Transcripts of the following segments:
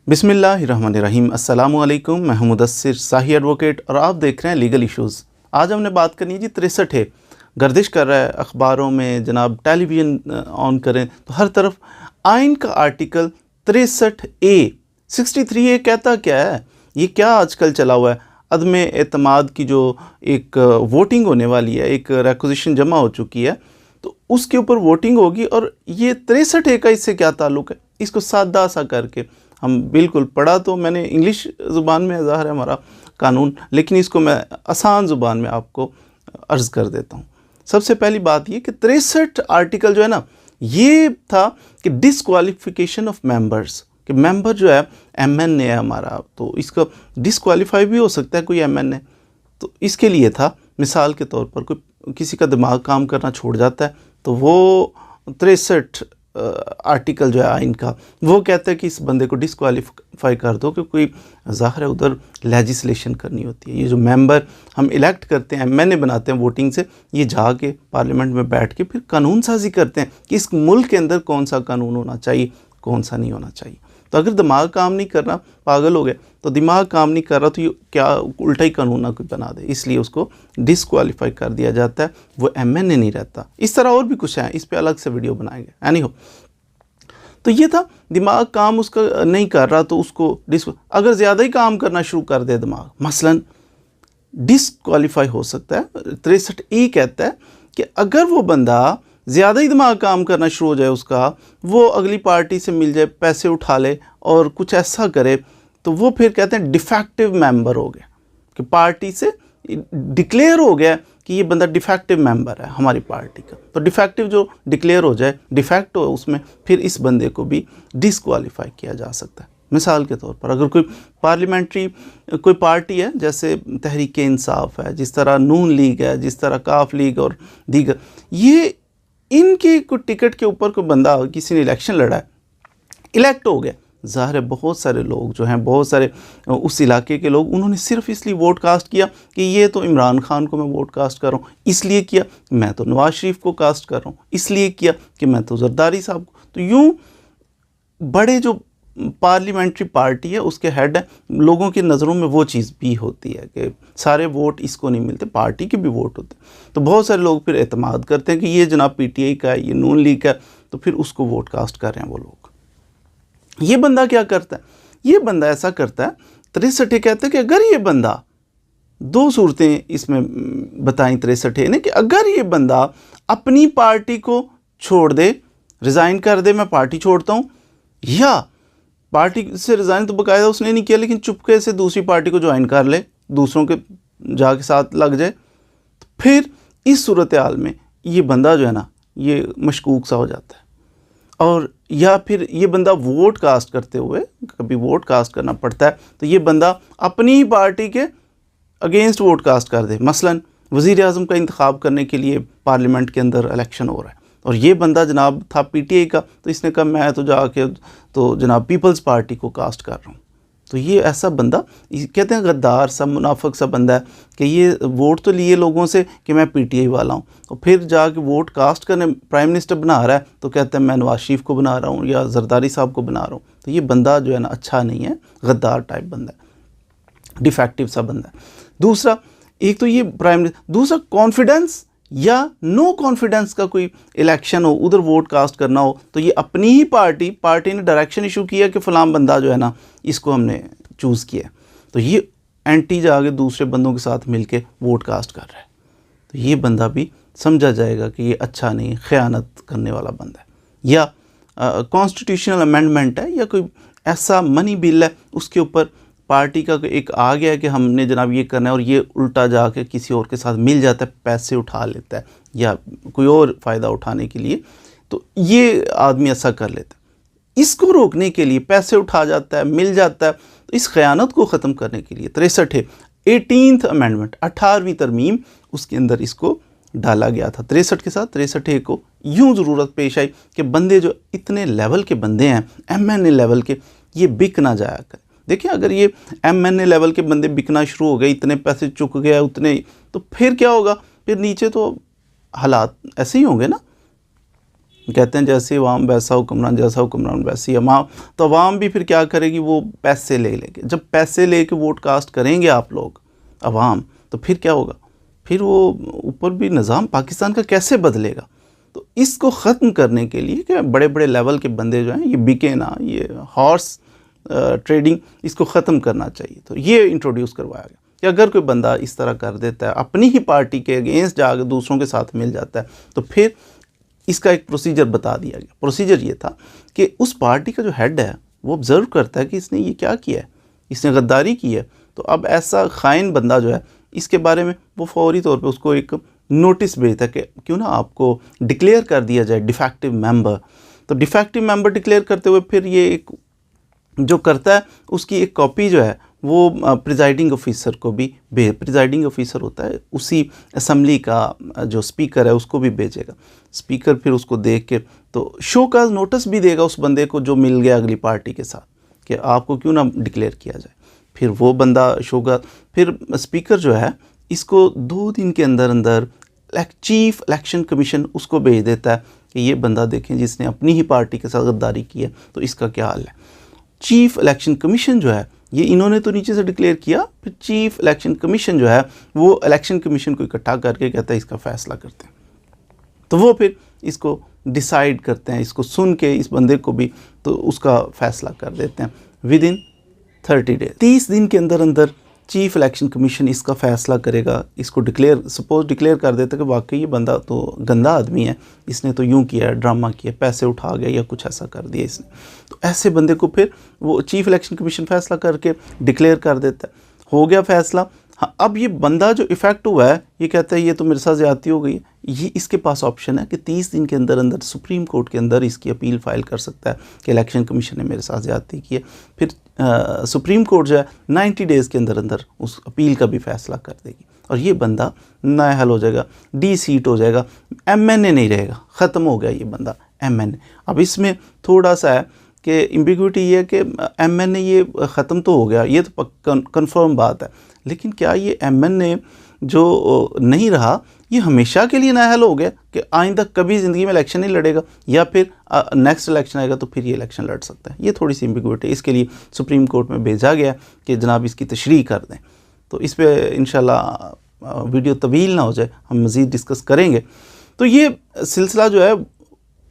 बिस्मिल्लाहिर्रहमानिर्रहीम। अस्सलामुअलैकुम। मैं हूं मुदस्सिर शाही एडवोकेट और आप देख रहे हैं लीगल इश्यूज़। आज हमने बात करनी है जी 63 है, गर्दिश कर रहा है अखबारों में, जनाब टेलीविज़न ऑन करें तो हर तरफ आइन का आर्टिकल 63A 63A कहता क्या है? ये क्या आजकल चला हुआ है? अदम एतमाद की जो एक वोटिंग होने वाली है, एक रिक्विजिशन जमा हो चुकी है, तो उसके ऊपर वोटिंग होगी और ये 63A का इससे क्या ताल्लुक़ है? इसको सादा सा करके हम बिल्कुल पढ़ा तो मैंने इंग्लिश ज़ुबान में ज़ाहिर है हमारा कानून, लेकिन इसको मैं आसान ज़ुबान में आपको अर्ज़ कर देता हूँ। सबसे पहली बात ये कि 63 आर्टिकल जो है ना, ये था कि डिसक्वालिफिकेशन ऑफ मेंबर्स, कि मेंबर जो है एमएनए है हमारा, तो इसका डिसक्वालीफाई भी हो सकता है कोई एमएनए, तो इसके लिए था। मिसाल के तौर पर कोई किसी का दिमाग काम करना छोड़ जाता है तो वो 63 आर्टिकल जो है आइन का, वो कहता है कि इस बंदे को डिसक्वालीफाई कर दो, कि कोई ज़ाहिर है उधर लेजिस्लेशन करनी होती है। ये जो मेंबर हम इलेक्ट करते हैं, एमएनए बनाते हैं वोटिंग से, ये जाके पार्लियामेंट में बैठ के फिर कानून साजी करते हैं कि इस मुल्क के अंदर कौन सा कानून होना चाहिए, कौन सा नहीं होना चाहिए। तो अगर दिमाग काम नहीं कर रहा, पागल हो गए, तो दिमाग काम नहीं कर रहा तो ये क्या उल्टा ही कानून ना कोई बना दे, इसलिए उसको डिसक्वालीफाई कर दिया जाता है, वो एमएनए नहीं रहता। इस तरह और भी कुछ है, इस पे अलग से वीडियो बनाएंगे। एनी हो, तो ये था, दिमाग काम उसका नहीं कर रहा तो उसको अगर ज़्यादा ही काम करना शुरू कर दे दिमाग, मसलन डिसक्वालीफाई हो सकता है। 63A कहता है कि अगर वो बंदा ज़्यादा ही दिमाग काम करना शुरू हो जाए उसका, वो अगली पार्टी से मिल जाए, पैसे उठा ले और कुछ ऐसा करे, तो वो फिर कहते हैं डिफेक्टिव मेंबर हो गया, कि पार्टी से डिक्लेयर हो गया कि ये बंदा डिफेक्टिव मेंबर है हमारी पार्टी का। तो डिफेक्टिव जो डिक्लेयर हो जाए, डिफेक्ट हो उसमें, फिर इस बंदे को भी डिसक्वालीफाई किया जा सकता है। मिसाल के तौर पर अगर कोई पार्लियामेंट्री कोई पार्टी है, जैसे तहरीक इंसाफ है, जिस तरह नून लीग है, जिस तरह काफ लीग और दीगर, ये इनके कोई टिकट के ऊपर कोई बंदा, किसी ने इलेक्शन लड़ा है, इलेक्ट हो गया, ज़ाहिर है बहुत सारे लोग जो हैं, बहुत सारे उस इलाके के लोग, उन्होंने सिर्फ इसलिए वोट कास्ट किया कि ये तो इमरान खान को मैं वोट कास्ट कर रहा हूँ, इसलिए किया मैं तो नवाज शरीफ को कास्ट कर रहा हूँ, इसलिए किया कि मैं तो जरदारी साहब को। तो यूँ बड़े जो पार्लियामेंट्री पार्टी है उसके हेड है, लोगों की नज़रों में वो चीज़ भी होती है कि सारे वोट इसको नहीं मिलते, पार्टी के भी वोट होते। तो बहुत सारे लोग फिर एतमाद करते हैं कि ये जनाब पीटीआई का है, ये नून लीग का है, तो फिर उसको वोट कास्ट कर रहे हैं वो लोग। ये बंदा क्या करता है? ये बंदा ऐसा करता है, 63 कहते हैं कि अगर ये बंदा, दो सूरतें इसमें बताई 63 ने, कि अगर ये बंदा अपनी पार्टी को छोड़ दे, रिज़ाइन कर दे, मैं पार्टी छोड़ता हूँ, या पार्टी से रिज़ाइन तो बाकायदा उसने नहीं किया लेकिन चुपके से दूसरी पार्टी को ज्वाइन कर ले, दूसरों के जाके साथ लग जाए, तो फिर इस सूरत हाल में ये बंदा जो है ना, ये मशकूक सा हो जाता है। और या फिर ये बंदा वोट कास्ट करते हुए, कभी वोट कास्ट करना पड़ता है तो ये बंदा अपनी ही पार्टी के अगेंस्ट वोट कास्ट कर दे। मसलन वज़ीर आज़म का इंतखाब करने के लिए पार्लियामेंट के अंदर इलेक्शन हो रहा है और ये बंदा जनाब था पीटीआई का, तो इसने कहा मैं तो जाके तो जनाब पीपल्स पार्टी को कास्ट कर रहा हूँ। तो ये ऐसा बंदा, कहते हैं गद्दार सा, मुनाफिक सा बंदा है कि ये वोट तो लिए लोगों से कि मैं पीटीआई वाला हूँ, और फिर जाके वोट कास्ट करने प्राइम मिनिस्टर बना रहा है तो कहते हैं मैं नवाज शरीफ को बना रहा हूँ या जरदारी साहब को बना रहा हूँ। तो ये बंदा जो है ना अच्छा नहीं है, गद्दार टाइप बंदा है, डिफेक्टिव सा बंदा है। दूसरा, एक तो ये प्राइम मिनिस्टर, दूसरा कॉन्फिडेंस या नो कॉन्फिडेंस का कोई इलेक्शन हो, उधर वोट कास्ट करना हो, तो ये अपनी ही पार्टी ने डायरेक्शन इशू किया कि फ़लाँ बंदा जो है ना इसको हमने चूज़ किया, तो ये एंटी जाके दूसरे बंदों के साथ मिलके वोट कास्ट कर रहा है, तो ये बंदा भी समझा जाएगा कि ये अच्छा नहीं, ख़यानत करने वाला बंदा है। या कॉन्स्टिट्यूशनल अमेंडमेंट है या कोई ऐसा मनी बिल है, उसके ऊपर पार्टी का एक आ गया है कि हमने जनाब ये करना है, और ये उल्टा जाके किसी और के साथ मिल जाता है, पैसे उठा लेता है या कोई और फ़ायदा उठाने के लिए, तो ये आदमी ऐसा कर लेता है। इसको रोकने के लिए पैसे उठा जाता है, मिल जाता है, तो इस ख़यानत को ख़त्म करने के लिए 63 18th अमेंडमेंट, 18वीं तरमीम, उसके अंदर इसको डाला गया था। 63 के साथ 63 को यूँ ज़रूरत पेश आई कि बंदे जो इतने लेवल के बंदे हैं, एमएनए लेवल के, ये बिक ना जाया करें। देखिए अगर ये एमएनए लेवल के बंदे बिकना शुरू हो गए, इतने पैसे चुक गए उतने, तो फिर क्या होगा? फिर नीचे तो हालात ऐसे ही होंगे ना। कहते हैं जैसे अवाम वैसा हुक्मरान, जैसा हुक्मरान वैसी अवाम। तो अवाम भी फिर क्या करेगी, वो पैसे ले लेंगे। जब पैसे लेके वोट कास्ट करेंगे आप लोग अवाम, तो फिर क्या होगा, फिर वो ऊपर भी निज़ाम पाकिस्तान का कैसे बदलेगा। तो इसको ख़त्म करने के लिए कि बड़े बड़े लेवल के बंदे जो हैं ये बिके ना, ये हॉर्स ट्रेडिंग, इसको ख़त्म करना चाहिए। तो ये इंट्रोड्यूस करवाया गया कि अगर कोई बंदा इस तरह कर देता है, अपनी ही पार्टी के अगेंस्ट जाकर दूसरों के साथ मिल जाता है, तो फिर इसका एक प्रोसीजर बता दिया गया। प्रोसीजर ये था कि उस पार्टी का जो हेड है वो ऑब्ज़र्व करता है कि इसने ये क्या किया है, इसने गद्दारी की है। तो अब ऐसा खाइन बंदा जो है, इसके बारे में वो फौरी तौर पे उसको एक नोटिस भेजता है कि क्यों ना आपको डिक्लेयर कर दिया जाए डिफेक्टिव मेंबर। तो डिफेक्टिव मेंबर डिक्लेयर करते हुए फिर ये एक जो करता है उसकी एक कॉपी जो है वो प्रिजाइडिंग ऑफिसर को भी प्रिजाइडिंग ऑफिसर होता है उसी असम्बली का जो स्पीकर है उसको भी भेजेगा। स्पीकर फिर उसको देख के तो शो का नोटिस भी देगा उस बंदे को जो मिल गया अगली पार्टी के साथ कि आपको क्यों ना डिक्लेयर किया जाए। फिर वो बंदा शो का, फिर स्पीकर जो है इसको 2 दिन के अंदर अंदर चीफ इलेक्शन कमीशन उसको भेज देता है कि ये बंदा देखें जिसने अपनी ही पार्टी के साथ गद्दारी की है, तो इसका क्या हाल है। चीफ इलेक्शन कमीशन जो है, ये इन्होंने तो नीचे से डिक्लेयर किया, फिर चीफ इलेक्शन कमीशन जो है वो इलेक्शन कमीशन को इकट्ठा करके कहता है इसका फ़ैसला करते हैं। तो वो फिर इसको डिसाइड करते हैं, इसको सुन के इस बंदे को भी तो उसका फ़ैसला कर देते हैं विद इन 30 डेज। 30 दिन के अंदर अंदर चीफ इलेक्शन कमीशन इसका फ़ैसला करेगा। इसको सपोज डिक्लेयर कर देता है कि वाकई ये बंदा तो गंदा आदमी है, इसने तो यूँ किया, ड्रामा किया, पैसे उठा गया या कुछ ऐसा कर दिया इसने। तो ऐसे बंदे को फिर वो चीफ इलेक्शन कमीशन फ़ैसला करके डिक्लेयर कर देता है। हो गया फ़ैसला। हाँ, अब ये बंदा जो इफ़ेक्ट हुआ है ये कहता है ये तो मेरे साथ ज़्यादती हो गई है। ये इसके पास ऑप्शन है कि 30 दिन के अंदर अंदर सुप्रीम कोर्ट के अंदर इसकी अपील फ़ाइल कर सकता है कि इलेक्शन कमीशन ने मेरे साथ ज़्यादती की है। फिर सुप्रीम कोर्ट जो है 90 डेज़ के अंदर अंदर उस अपील का भी फ़ैसला कर देगी और ये बंदा नाअहल हो जाएगा, डी सीट हो जाएगा, MNA नहीं रहेगा, ख़त्म हो गया ये बंदा MNA। अब इसमें थोड़ा सा है कि एम्बिग्विटी ये है कि MNA ये ख़त्म तो हो गया, ये तो कंफर्म बात है, लेकिन क्या ये MNA जो नहीं रहा ये हमेशा के लिए नाअहल हो गया कि आइंदा कभी ज़िंदगी में इलेक्शन नहीं लड़ेगा, या फिर नेक्स्ट इलेक्शन आएगा तो फिर ये इलेक्शन लड़ सकता है। ये थोड़ी सी एम्बिग्विटी है, इसके लिए सुप्रीम कोर्ट में भेजा गया कि जनाब इसकी तशरीह कर दें। तो इस पर इंशाल्लाह वीडियो तवील ना हो जाए, हम मज़ीद डिस्कस करेंगे। तो ये सिलसिला जो है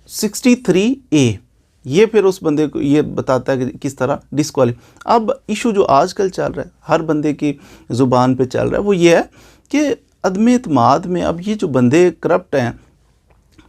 63A, ये फिर उस बंदे को ये बताता है कि किस तरह डिस्क्वालीफाई। अब इशू जो आजकल चल रहा है, हर बंदे की ज़ुबान पे चल रहा है, वो ये है कि अदम एतमाद में अब ये जो बंदे करप्ट हैं,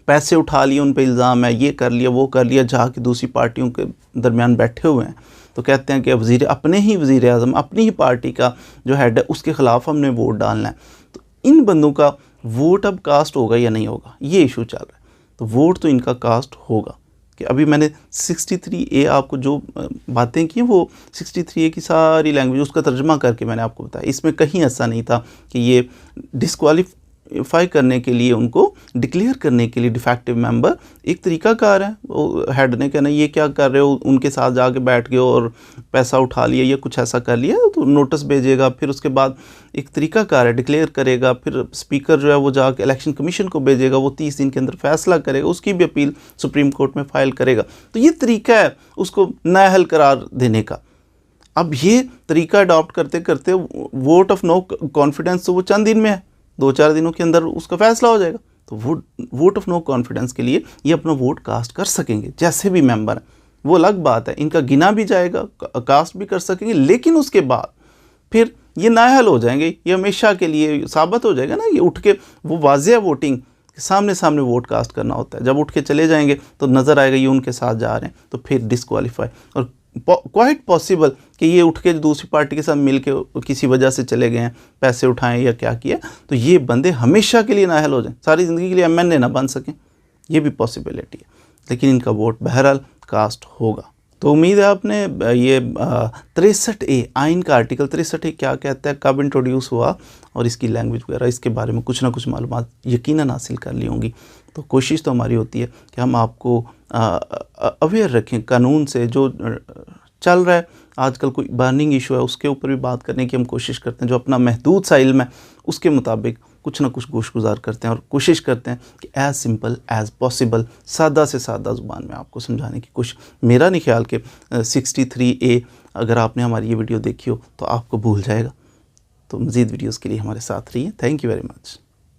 पैसे उठा लिए, उन पे इल्ज़ाम है, ये कर लिया वो कर लिया, जहाँ की दूसरी पार्टियों के दरमियान बैठे हुए हैं, तो कहते हैं कि अपने ही वज़ीर आज़म अपनी ही पार्टी का जो हेड है उसके ख़िलाफ़ हमने वोट डालना है। तो इन बंदों का वोट अब कास्ट होगा या नहीं होगा, ये इशू चल रहा है। तो वोट तो इनका कास्ट होगा कि अभी मैंने 63A आपको जो बातें की वो 63A की सारी लैंग्वेज उसका तर्जुमा करके मैंने आपको बताया। इसमें कहीं ऐसा नहीं था कि ये डिस्क्वालीफाई करने के लिए, उनको डिक्लेयर करने के लिए डिफेक्टिव मेंबर एक तरीकाकार है। वो हेड ने कहना ये क्या कर रहे हो, उनके साथ जाके बैठ गए और पैसा उठा लिया या कुछ ऐसा कर लिया, तो नोटिस भेजेगा, फिर उसके बाद एक तरीकाकार है, डिक्लेयर करेगा, फिर स्पीकर जो है वो जाके इलेक्शन कमीशन को भेजेगा, वो 30 दिन के अंदर फैसला करेगा, उसकी भी अपील सुप्रीम कोर्ट में फ़ाइल करेगा। तो ये तरीका है उसको नाअहल करार देने का। अब ये तरीका अडॉप्ट करते करते वोट ऑफ नो कॉन्फिडेंस तो वो चंद दिन में है, 2-4 दिनों के अंदर उसका फ़ैसला हो जाएगा। तो वोट ऑफ नो कॉन्फिडेंस के लिए ये अपना वोट कास्ट कर सकेंगे, जैसे भी मेंबर हैं, वो अलग बात है, इनका गिना भी जाएगा, कास्ट भी कर सकेंगे, लेकिन उसके बाद फिर ये नाअहल हो जाएंगे, ये हमेशा के लिए साबित हो जाएगा ना। ये उठ के वो वाज़ेह वोटिंग सामने सामने वोट कास्ट करना होता है, जब उठ के चले जाएंगे तो नज़र आएगा ये उनके साथ जा रहे हैं, तो फिर डिस्क्वालीफाई। और क्वाइट पॉसिबल कि ये उठ के दूसरी पार्टी के साथ मिल के किसी वजह से चले गए हैं, पैसे उठाएं या क्या किया, तो ये बंदे हमेशा के लिए नाअहल हो जाएं, सारी ज़िंदगी के लिए MNA ना बन सकें, ये भी पॉसिबिलिटी है। लेकिन इनका वोट बहरहाल कास्ट होगा। तो उम्मीद है आपने ये 63A आइन का आर्टिकल 63A क्या कहता है, कब इंट्रोड्यूस हुआ और इसकी लैंग्वेज वगैरह, इसके बारे में कुछ ना कुछ मालूमात यकीनन हासिल कर ली होंगी। तो कोशिश तो हमारी होती है कि हम आपको अवेयर रखें कानून से, जो चल रहा है आजकल कोई बर्निंग इशू है उसके ऊपर भी बात करने की हम कोशिश करते हैं, जो अपना महदूद सा इल्म है उसके मुताबिक कुछ ना कुछ गोश गुजार करते हैं और कोशिश करते हैं कि एज़ सिंपल एज़ पॉसिबल सादा से सादा ज़ुबान में आपको समझाने की कोशिश। मेरा नहीं ख्याल कि 63A अगर आपने हमारी ये वीडियो देखी हो तो आपको भूल जाएगा। तो मज़ीद वीडियोज़ के लिए हमारे साथ रहिए। Thank you very much.